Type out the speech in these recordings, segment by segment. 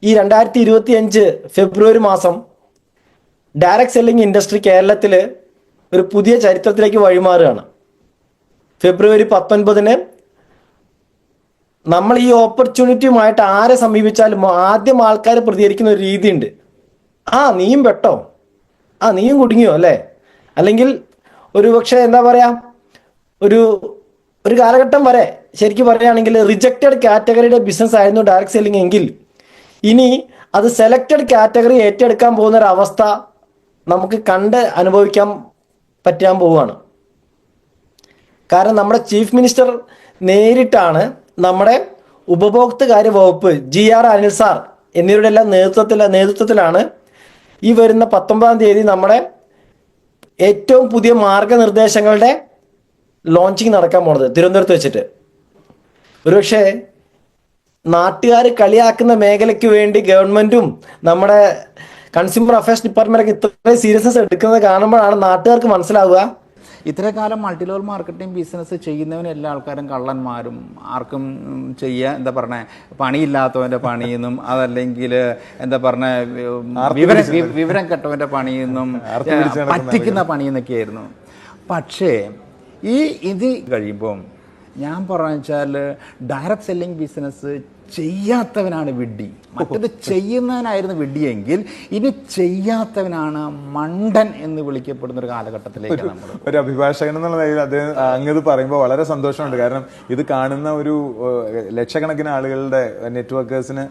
ഈ 2025 ഫെബ്രുവരി മാസം direct selling industry കേരളത്തിൽ ഒരു പുതിയ ചരിത്രത്തിലേക്ക് വഴിമാറുകയാണ്. ഫെബ്രുവരി 19 നമ്മൾ ഈ ഓപ്പർച്യൂണിറ്റിയുമായിട്ട് ആരെ സമീപിച്ചാലും ആദ്യം ആൾക്കാർ പ്രതികരിക്കുന്ന ഒരു രീതിയുണ്ട്. നീയും പെട്ടോ, നീയും കുടുങ്ങിയോ അല്ലേ? അല്ലെങ്കിൽ ഒരു പക്ഷേ എന്താ പറയാ, ഒരു ഒരു കാലഘട്ടം വരെ ശരിക്കും പറയുകയാണെങ്കിൽ റിജക്റ്റഡ് കാറ്റഗറിയുടെ ബിസിനസ് ആയിരുന്നു ഡയറക്റ്റ് സെല്ലിംഗ് എങ്കിൽ ഇനി അത് സെലക്റ്റഡ് കാറ്റഗറി ഏറ്റെടുക്കാൻ പോകുന്ന ഒരു അവസ്ഥ നമുക്ക് കണ്ട് അനുഭവിക്കാൻ പറ്റാൻ പോവുകയാണ്. കാരണം നമ്മുടെ ചീഫ് മിനിസ്റ്റർ നേരിട്ടാണ് നമ്മുടെ ഉപഭോക്തൃകാര്യ വകുപ്പ് GR അനിൽ സാർ എന്നിവരുടെ എല്ലാം നേതൃത്വത്തിലാണ് ഈ വരുന്ന 19-ാം തീയതി നമ്മുടെ ഏറ്റവും പുതിയ മാർഗനിർദ്ദേശങ്ങളുടെ ലോഞ്ചിങ് നടക്കാൻ പോണത് തിരുവനന്തപുരത്ത് വെച്ചിട്ട്. ഒരുപക്ഷെ നാട്ടുകാർ കളിയാക്കുന്ന മേഖലയ്ക്ക് വേണ്ടി ഗവൺമെന്റും നമ്മുടെ കൺസ്യൂമർ അഫയേഴ്സ് ഡിപ്പാർട്ട്മെന്റൊക്കെ ഇത്രയും സീരിയസ്നെസ് എടുക്കുന്നത് കാണുമ്പോഴാണ് നാട്ടുകാർക്ക് മനസ്സിലാവുക. ഇത്ര കാലം മൾട്ടി ലെവൽ മാർക്കറ്റിംഗ് ബിസിനസ് ചെയ്യുന്നവന് എല്ലാ ആൾക്കാരും കള്ളന്മാരും, ആർക്കും ചെയ്യാൻ എന്താ പറഞ്ഞ പണിയില്ലാത്തവൻ്റെ പണിയെന്നും അതല്ലെങ്കിൽ എന്താ പറഞ്ഞ വിവരം കെട്ടവൻ്റെ പണിയെന്നും പറ്റിക്കുന്ന പണിയെന്നൊക്കെയായിരുന്നു. പക്ഷേ ഇത് കഴിയുമ്പം ഞാൻ പറഞ്ഞു വെച്ചാൽ ഡയറക്റ്റ് സെല്ലിംഗ് ബിസിനസ് ചെയ്യാത്തവനാണ് വിഡ്ഢി. മറ്റത് ചെയ്യുന്നവനായിരുന്നു വിഡ്ഢിയെങ്കിൽ ഇനി ചെയ്യാത്തവനാണ് മണ്ടൻ എന്ന് വിളിക്കപ്പെടുന്ന ഒരു കാലഘട്ടത്തിലേക്ക് നമ്മൾ. ഒരു അഭിഭാഷകൻ എന്നുള്ള നിലയിൽ അത് അങ്ങത് പറയുമ്പോൾ വളരെ സന്തോഷമുണ്ട്. കാരണം ഇത് കാണുന്ന ഒരു ലക്ഷക്കണക്കിന് ആളുകളുടെ നെറ്റ്വർക്കേഴ്സിന്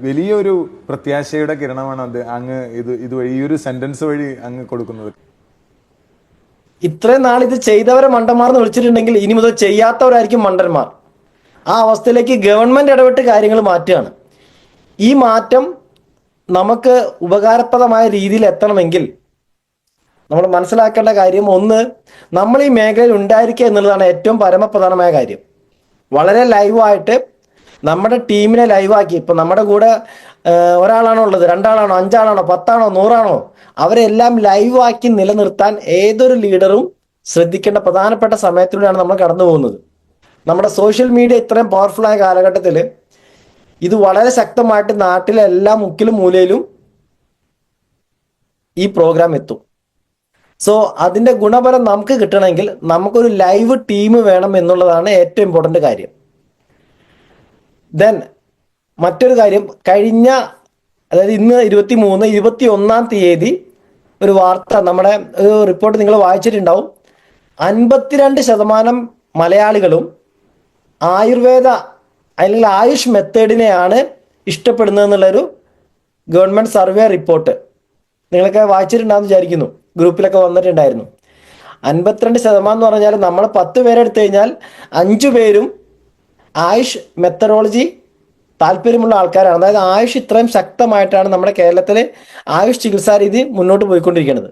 വലിയൊരു പ്രത്യാശയുടെ കിരണമാണ് അത് അങ്ങ് ഇതുവഴി ഈ ഒരു സെന്റൻസ് വഴി അങ്ങ് കൊടുക്കുന്നത്. ഇത്രയും നാൾ ഇത് ചെയ്തവരെ മണ്ടന്മാർ എന്ന് വിളിച്ചിട്ടുണ്ടെങ്കിൽ ഇനി മുതൽ ചെയ്യാത്തവരായിരിക്കും മണ്ടന്മാർ. ആ അവസ്ഥയിലേക്ക് ഗവൺമെന്റ് ഇടപെട്ട് കാര്യങ്ങൾ മാറ്റുകയാണ്. ഈ മാറ്റം നമുക്ക് ഉപകാരപ്രദമായ രീതിയിൽ എത്തണമെങ്കിൽ നമ്മൾ മനസ്സിലാക്കേണ്ട കാര്യം, ഒന്ന്, നമ്മൾ ഈ മേഖലയിൽ ഉണ്ടായിരിക്കുക എന്നുള്ളതാണ് ഏറ്റവും പരമപ്രധാനമായ കാര്യം. വളരെ ലൈവായിട്ട് നമ്മുടെ ടീമിനെ ലൈവാക്കി, ഇപ്പം നമ്മുടെ കൂടെ ഒരാളാണോ ഉള്ളത്, 2 ആളാണോ, 5 ആളാണോ, 10 ആണോ, 100 ആണോ, അവരെല്ലാം ലൈവാക്കി നിലനിർത്താൻ ഏതൊരു ലീഡറും ശ്രദ്ധിക്കേണ്ട പ്രധാനപ്പെട്ട സമയത്തിലൂടെയാണ് നമ്മൾ കടന്നു പോകുന്നത്. നമ്മുടെ സോഷ്യൽ മീഡിയ ഇത്രയും പവർഫുൾ ആയ കാലഘട്ടത്തിൽ ഇത് വളരെ ശക്തമായിട്ട് നാട്ടിലെ എല്ലാ മുക്കിലും മൂലയിലും ഈ പ്രോഗ്രാം എത്തും. സോ അതിന്റെ ഗുണഫലം നമുക്ക് കിട്ടണമെങ്കിൽ നമുക്കൊരു ലൈവ് ടീം വേണം എന്നുള്ളതാണ് ഏറ്റവും ഇമ്പോർട്ടൻ്റ് കാര്യം. ദെൻ മറ്റൊരു കാര്യം, അതായത് ഇന്ന് 23, 21-ാം തീയതി ഒരു വാർത്ത, നമ്മുടെ ഒരു റിപ്പോർട്ട് നിങ്ങൾ വായിച്ചിട്ടുണ്ടാവും. 52% മലയാളികളും ആയുർവേദ അല്ലെങ്കിൽ ആയുഷ് മെത്തേഡിനെയാണ് ഇഷ്ടപ്പെടുന്നത് എന്നുള്ളൊരു ഗവൺമെന്റ് സർവേ റിപ്പോർട്ട് നിങ്ങളൊക്കെ വായിച്ചിട്ടുണ്ടാകുമെന്ന് വിചാരിക്കുന്നു. ഗ്രൂപ്പിലൊക്കെ വന്നിട്ടുണ്ടായിരുന്നു. 52% എന്ന് പറഞ്ഞാൽ നമ്മൾ 10 പേരെ എടുത്തു കഴിഞ്ഞാൽ 5 പേരും ആയുഷ് മെത്തഡോളജി താല്പര്യമുള്ള ആൾക്കാരാണ്. അതായത് ആയുഷ് ഇത്രയും ശക്തമായിട്ടാണ് നമ്മുടെ കേരളത്തിലെ ആയുഷ് ചികിത്സാ രീതി മുന്നോട്ട് പോയിക്കൊണ്ടിരിക്കുന്നത്.